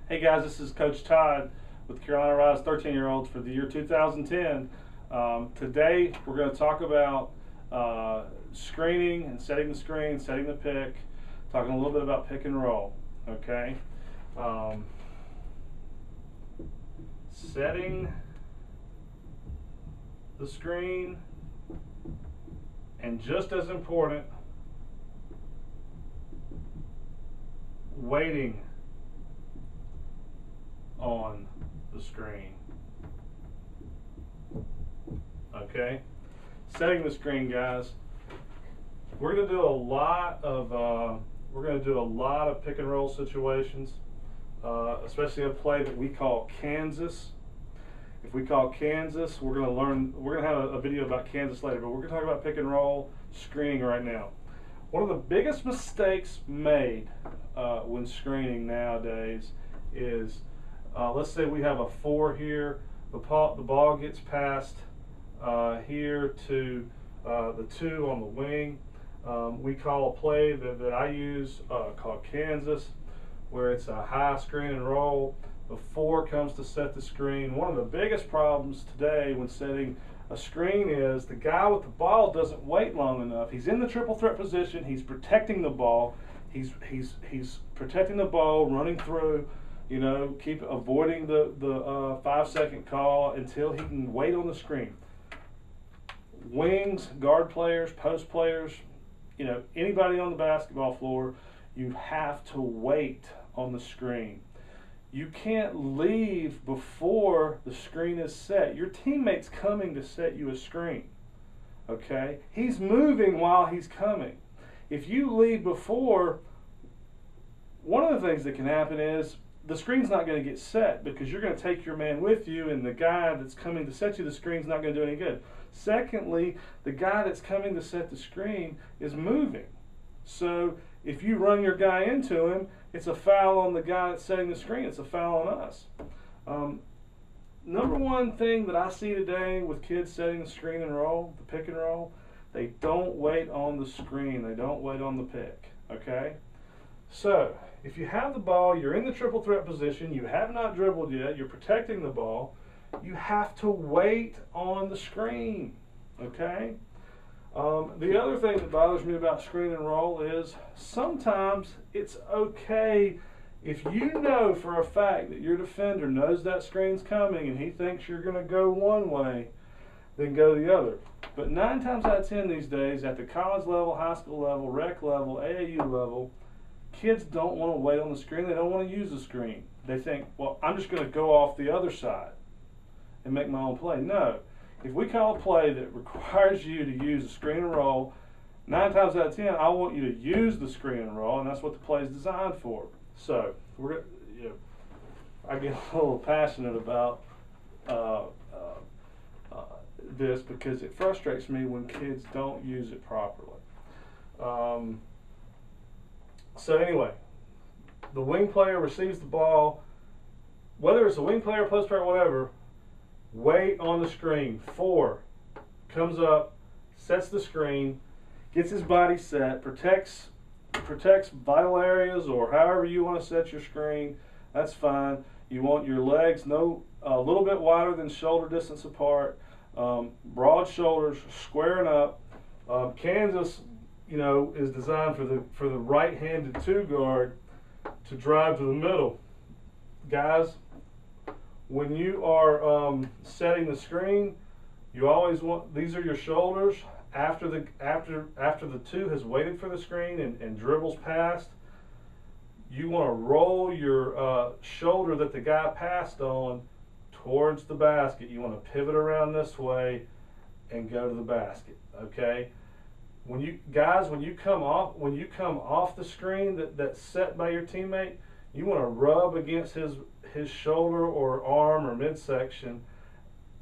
Hey guys, this is Coach Todd with Carolina Rise 13-year-olds for the year 2010. Today we're going to talk about screening and setting the screen, setting the pick, talking a little bit about pick and roll. Okay, setting the screen, and just as important, waiting on the screen. Okay, setting the screen, guys. We're going to do a lot of pick and roll situations, especially a play that we call Kansas. If we call Kansas, we're going to have a video about Kansas later, but we're going to talk about pick and roll screening right now. One of the biggest mistakes made when screening nowadays is, let's say we have a 4 here, the ball gets passed here to the 2 on the wing. We call a play that I use called Kansas, where it's a high screen and roll. The 4 comes to set the screen. One of the biggest problems today when setting a screen is the guy with the ball doesn't wait long enough. He's in the triple threat position. He's protecting the ball. He's protecting the ball, running through. You know, keep avoiding the 5-second call until he can wait on the screen. Wings, guard players, post players, you know, anybody on the basketball floor, you have to wait on the screen. You can't leave before the screen is set. Your teammate's coming to set you a screen. Okay? He's moving while he's coming. If you leave before, one of the things that can happen is the screen's not going to get set because you're going to take your man with you, and the guy that's coming to set you the screen's not going to do any good. Secondly, the guy that's coming to set the screen is moving. So if you run your guy into him, it's a foul on the guy that's setting the screen. It's a foul on us. Number one thing that I see today with kids setting the screen and roll, the pick and roll, they don't wait on the screen. They don't wait on the pick. Okay? So if you have the ball, you're in the triple threat position, you have not dribbled yet, you're protecting the ball, you have to wait on the screen. Okay? The other thing that bothers me about screen and roll is sometimes it's okay if you know for a fact that your defender knows that screen's coming and he thinks you're going to go one way, then go the other. But 9 times out of 10 these days, at the college level, high school level, rec level, AAU level, kids don't want to wait on the screen. They don't want to use the screen. They think, well, I'm just going to go off the other side and make my own play. No. If we call a play that requires you to use a screen and roll, 9 times out of 10, I want you to use the screen and roll, and that's what the play is designed for. So, I get a little passionate about this because it frustrates me when kids don't use it properly. So anyway, the wing player receives the ball, whether it's a wing player, post player, whatever. Wait on the screen. 4 comes up, sets the screen, gets his body set, protects vital areas, or however you want to set your screen. That's fine. You want your legs a little bit wider than shoulder distance apart, broad shoulders, squaring up. Kansas, you know, is designed for the right-handed 2 guard to drive to the middle. Guys, when you are setting the screen, you always want, these are your shoulders. After the 2 has waited for the screen and dribbles past, you want to roll your shoulder that the guy passed on towards the basket. You want to pivot around this way and go to the basket. Okay? When you come off the screen that's set by your teammate, you want to rub against his shoulder or arm or midsection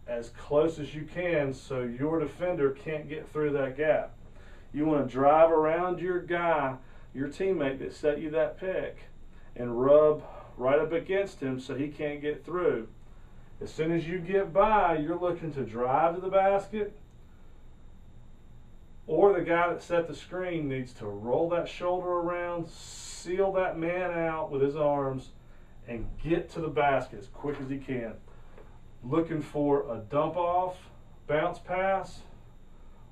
as close as you can so your defender can't get through that gap. You want to drive around your guy, your teammate that set you that pick, and rub right up against him so he can't get through. As soon as you get by, you're looking to drive to the basket, or the guy that set the screen needs to roll that shoulder around, seal that man out with his arms, and get to the basket as quick as he can. Looking for a dump off, bounce pass,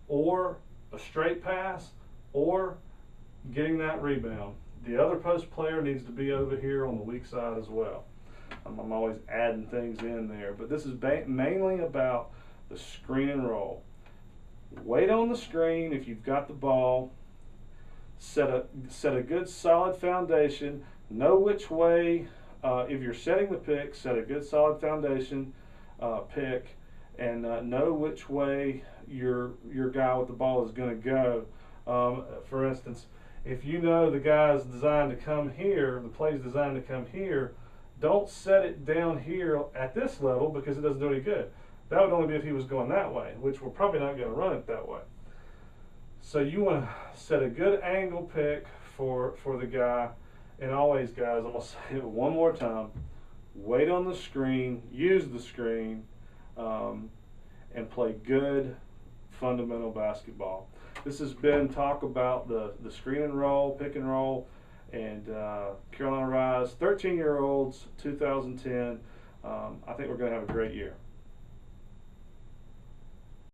or a straight pass, or getting that rebound. The other post player needs to be over here on the weak side as well. I'm always adding things in there, but this is mainly about the screen and roll. Wait on the screen if you've got the ball. Set a good solid foundation. Know which way. If you're setting the pick, set a good solid foundation pick, and know which way your guy with the ball is going to go. For instance, if you know the guy's designed to come here, the play's designed to come here, don't set it down here at this level because it doesn't do any good. That would only be if he was going that way, which we're probably not going to run it that way. So you want to set a good angle pick for the guy. And always, guys, I'm going to say it one more time. Wait on the screen, use the screen, and play good fundamental basketball. This has been talk about the screen and roll, pick and roll, and Carolina Rise 13-year-olds 2010. I think we're going to have a great year.